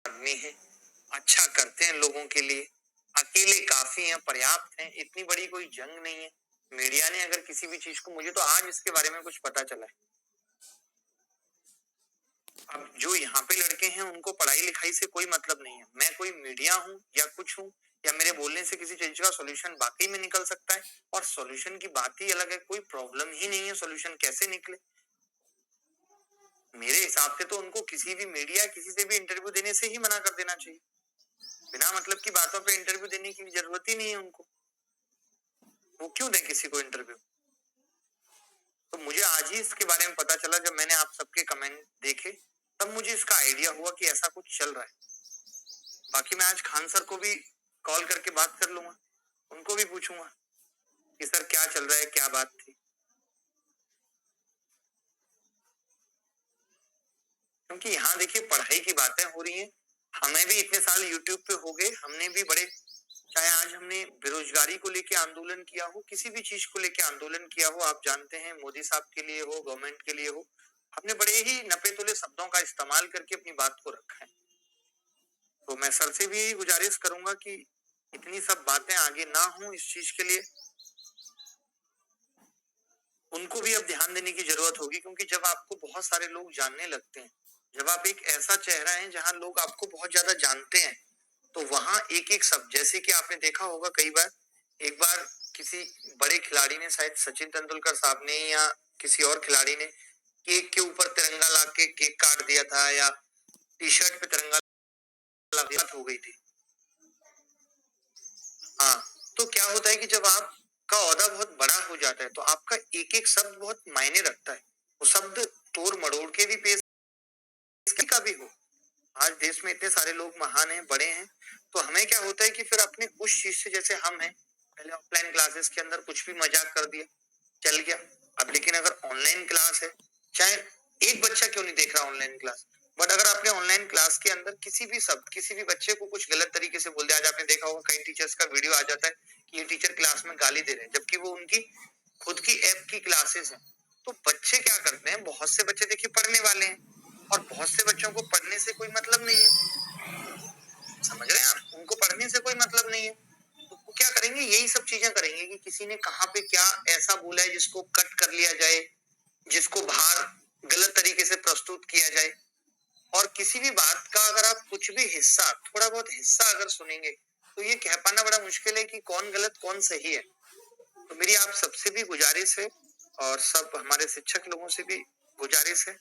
आदमी है, अच्छा करते हैं लोगों के लिए, अकेले काफी हैं, पर्याप्त हैं, इतनी बड़ी कोई जंग नहीं है। मीडिया ने अगर किसी भी चीज को, मुझे तो आज इसके बारे में कुछ पता चला है। अब जो यहाँ पे लड़के हैं उनको पढ़ाई लिखाई से कोई मतलब नहीं है। मैं कोई मीडिया हूँ या कुछ हूँ, या मेरे बोलने से किसी चीज का सॉल्यूशन वाकई में निकल सकता है, और सॉल्यूशन की बात ही अलग है। कोई प्रॉब्लम ही नहीं है, सॉल्यूशन कैसे निकले? मेरे हिसाब से तो उनको किसी भी मीडिया, किसी से भी इंटरव्यू देने से ही मना कर देना चाहिए। बिना मतलब की बातों पे इंटरव्यू देने की जरूरत ही नहीं है उनको। वो क्यों दें किसी को इंटरव्यू? तो मुझे आज ही इसके बारे में पता चला, जब मैंने आप सबके कमेंट देखे तब मुझे इसका आइडिया हुआ कि ऐसा कुछ चल रहा है। बाकी मैं आज खान सर को भी कॉल करके बात कर लूंगा, उनको भी पूछूंगा कि सर क्या चल रहा है, क्या बात थी। क्योंकि यहाँ देखिए पढ़ाई की बातें हो रही हैं, हमें भी इतने साल यूट्यूब पे हो गए, हमने भी बड़े, चाहे आज हमने बेरोजगारी को लेके आंदोलन किया हो, किसी भी चीज को लेके आंदोलन किया हो, आप जानते हैं, मोदी साहब के लिए हो, गवर्नमेंट के लिए हो, हमने बड़े ही नपे तुले शब्दों का इस्तेमाल करके अपनी बात को रखा है। तो मैं सर से भी गुजारिश करूंगा कि इतनी सब बातें आगे ना हो इस चीज के लिए। उनको भी अब ध्यान देने की जरूरत होगी, क्योंकि जब आपको बहुत सारे लोग जानने लगते हैं, जब आप एक ऐसा चेहरा है जहां लोग आपको बहुत ज्यादा जानते हैं, तो वहां एक एक शब्द, जैसे कि आपने देखा होगा कई बार, एक बार किसी बड़े खिलाड़ी ने, शायद सचिन तेंदुलकर साहब ने या किसी और खिलाड़ी ने, केक के ऊपर तिरंगा लाके केक काट दिया था, या टी शर्ट पे तिरंगा लगा हो गई थी। हाँ, तो क्या होता है कि जब आपका ओहदा बहुत बड़ा हो जाता है तो आपका एक एक शब्द बहुत मायने रखता है। वो शब्द तोड़ मड़ोड़ के भी पेश का भी हो। आज देश में इतने सारे लोग महान हैं, बड़े हैं, तो हमें क्या होता है कि फिर अपने उस चीज से, जैसे हम हैं, पहले ऑफलाइन क्लासेस के अंदर कुछ भी मजाक कर दिया, चल गया। अब लेकिन अगर ऑनलाइन क्लास है, चाहे एक बच्चा क्यों नहीं देख रहा ऑनलाइन क्लास, बट अगर आपने ऑनलाइन क्लास के अंदर किसी भी शब्द, किसी भी बच्चे को कुछ गलत तरीके से बोल दिया, आज आपने देखा होगा कई टीचर्स का वीडियो आ जाता है कि ये टीचर क्लास में गाली दे रहे हैं, जबकि वो उनकी खुद की ऐप की क्लासेस हैं। तो बच्चे क्या करते हैं, बहुत से बच्चे देखिए पढ़ने वाले हैं, और बहुत से बच्चों को पढ़ने से कोई मतलब नहीं है। समझ रहे हैं आप, उनको पढ़ने से कोई मतलब नहीं है, तो वो क्या करेंगे, यही सब चीजें करेंगे कि किसी ने कहाँ पे क्या ऐसा बोला है जिसको कट कर लिया जाए, जिसको बाहर गलत तरीके से प्रस्तुत किया जाए। और किसी भी बात का अगर आप कुछ भी हिस्सा, थोड़ा बहुत हिस्सा अगर सुनेंगे, तो ये कह पाना बड़ा मुश्किल है कि कौन गलत कौन सही है। तो मेरी आप सबसे भी गुजारिश है, और सब हमारे शिक्षक लोगों से भी गुजारिश है।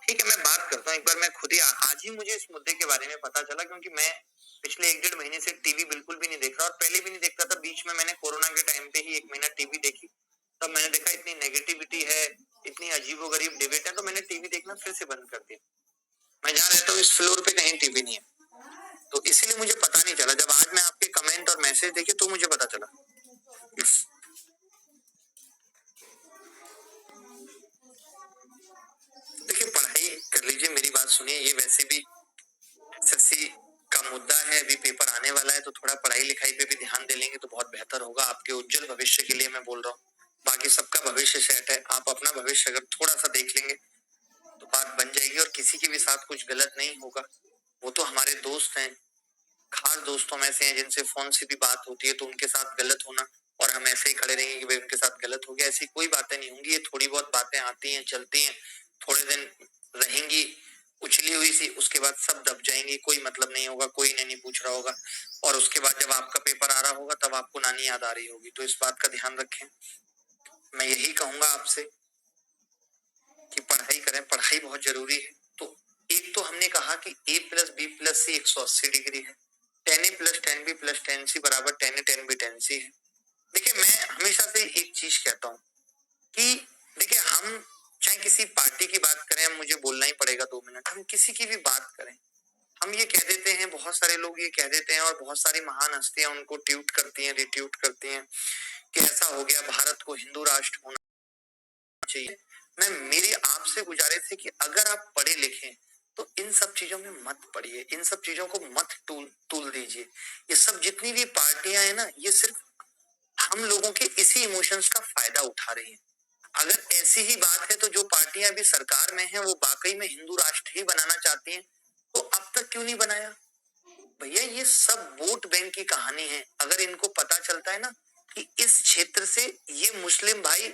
ठीक है, मैं बात करता हूँ एक बार, मैं खुद ही, आज ही मुझे इस मुद्दे के बारे में पता चला, क्योंकि मैं पिछले 1-1.5 महीने से टीवी बिल्कुल भी नहीं देख रहा, और पहले भी नहीं देखता था। बीच में मैंने कोरोना के टाइम पे ही 1 महीना टीवी देखी, तब मैंने देखा इतनी नेगेटिविटी है, इतनी अजीबोगरीब डिबेट है, तो मैंने टीवी देखना फिर से बंद कर दिया। मैं जहाँ रहता हूँ इस फ्लोर पे कहीं टीवी नहीं है, तो इसीलिए मुझे पता नहीं चला। जब आज मैं आपके कमेंट और मैसेज देखे तो मुझे पता चला। देखिए, पढ़ाई कर लीजिए, मेरी बात सुनिए, ये वैसे भी एसएससी का मुद्दा है, अभी पेपर आने वाला है, तो थोड़ा पढ़ाई लिखाई पे भी ध्यान दे लेंगे तो बहुत बेहतर होगा आपके उज्जवल भविष्य के लिए, मैं बोल रहा हूँ। बाकी सबका भविष्य सेट है, आप अपना भविष्य अगर थोड़ा सा देख लेंगे तो बात बन जाएगी, और किसी के भी साथ कुछ गलत नहीं होगा। वो तो हमारे दोस्त हैं, खास दोस्तों में से हैं, जिनसे फोन से भी बात होती है, तो उनके साथ गलत होना और हम ऐसे ही खड़े रहेंगे कि भाई उनके साथ गलत हो गया, ऐसी कोई बातें नहीं होंगी। ये थोड़ी बहुत बातें आती हैं, चलती हैं, थोड़े दिन रहेंगी उछली हुई सी, उसके बाद सब दब जाएंगी, कोई मतलब नहीं होगा, कोई नहीं पूछ रहा होगा, और उसके बाद जब आपका पेपर आ रहा होगा तब आपको नानी याद आ रही होगी। तो इस बात का ध्यान रखें। मैं यही कहूंगा आपसे कि पढ़ाई करें, पढ़ाई बहुत जरूरी है। तो एक तो हमने कहा कि A+B+C 180 डिग्री है, 10A+10B+10C बराबर 10A10B10C है। देखिए, मैं हमेशा से एक चीज कहता हूँ कि देखिए, हम चाहे किसी पार्टी की बात करें, मुझे बोलना ही पड़ेगा 2 मिनट, हम किसी की भी बात करें, हम ये कह देते हैं, बहुत सारे लोग ये कह देते हैं, और बहुत सारी महान हस्तियां उनको ट्वीट करती हैं, रिट्वीट करती हैं कि ऐसा हो गया, भारत को हिंदू राष्ट्र होना चाहिए। मैं, मेरी आपसे गुजारिश है कि अगर आप पढ़े लिखे तो इन सब चीजों में मत पड़िए, इन सब चीजों को मत तूल दीजिए। ये सब जितनी भी पार्टियां हैं ना, ये सिर्फ हम लोगों के इसी इमोशंस का फायदा उठा रही हैं। अगर ऐसी ही बात है तो जो पार्टियां अभी सरकार में हैं वो वाकई में हिंदू राष्ट्र ही बनाना चाहती हैं, तो तक क्यों नहीं बनाया? भैया ये सब वोट बैंक की कहानी है। अगर इनको पता चलता है ना कि इस क्षेत्र से ये मुस्लिम भाई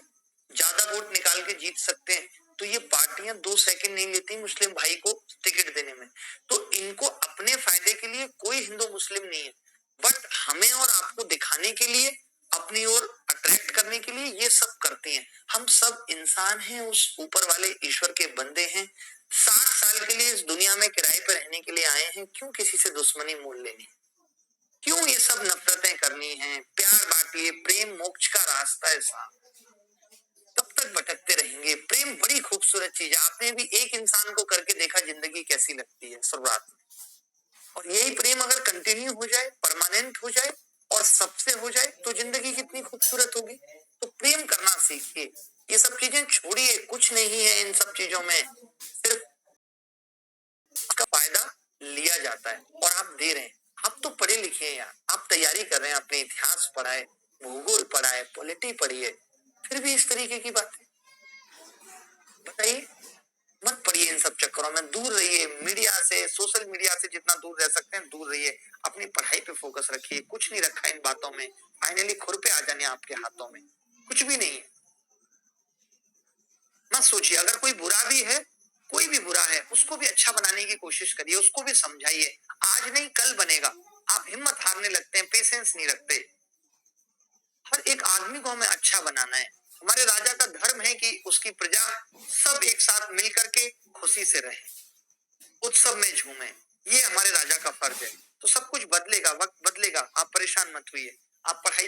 ज्यादा वोट निकाल के जीत सकते हैं, तो ये पार्टियां 2 सेकंड नहीं लेती मुस्लिम भाई को टिकट देने में। तो इनको अपने फायदे के लिए कोई हिंदू मुस्लिम नहीं है, बट हमें और आपको दिखाने के लिए, अपनी ओर अट्रैक्ट करने के लिए ये सब करते हैं। हम सब इंसान हैं, उस ऊपर वाले ईश्वर के बंदे हैं। 60 साल के लिए इस दुनिया में किराए पर रहने के लिए आए हैं, क्यों किसी से दुश्मनी मोल लेनी? क्यों ये सब नफरतें करनी है? प्यार बांटिए, प्रेम मोक्ष का रास्ता है साहब। तब तक भटकते रहेंगे। प्रेम बड़ी खूबसूरत चीज है। आपने भी एक इंसान को करके देखा जिंदगी कैसी लगती है शुरुआत में, और यही प्रेम अगर कंटिन्यू हो जाए, परमानेंट हो जाए और सबसे हो जाए, तो जिंदगी कितनी खूबसूरत होगी। तो प्रेम करना सीखिए। ये सब चीजें छोड़िए, कुछ नहीं है इन सब चीजों में, सिर्फ का फायदा लिया जाता है और आप दे रहे हैं। आप तो पढ़े लिखे हैं यार, आप तैयारी कर रहे हैं, अपने इतिहास पढ़ा है, भूगोल पढ़ा है, पॉलिटी पढ़ी है, फिर भी इस तरीके की बात बताइए। मत पड़िए इन सब चक्करों में, दूर रहिए मीडिया से, सोशल मीडिया से जितना दूर रह सकते हैं दूर रहिए। अपनी पढ़ाई पे फोकस रखिए। कुछ नहीं रखा इन बातों में, फाइनली खुरपे आ जाने आपके हाथों में, कुछ भी नहीं है। मत सोचिए, अगर कोई बुरा भी है, कोई भी बुरा है, उसको भी अच्छा बनाने की कोशिश करिए, उसको भी समझाइए। आज नहीं कल बनेगा। आप हिम्मत हारने लगते हैं, पेशेंस नहीं रखते। हर एक आदमी को हमें अच्छा बनाना है। हमारे राजा का धर्म है कि उसकी प्रजा सब एक साथ मिल करके खुशी से रहे, उत्सव में झूमे। ये हमारे राजा का फर्ज है। तो सब कुछ बदलेगा, वक्त बदलेगा, आप परेशान मत होइए। आप पढ़ाई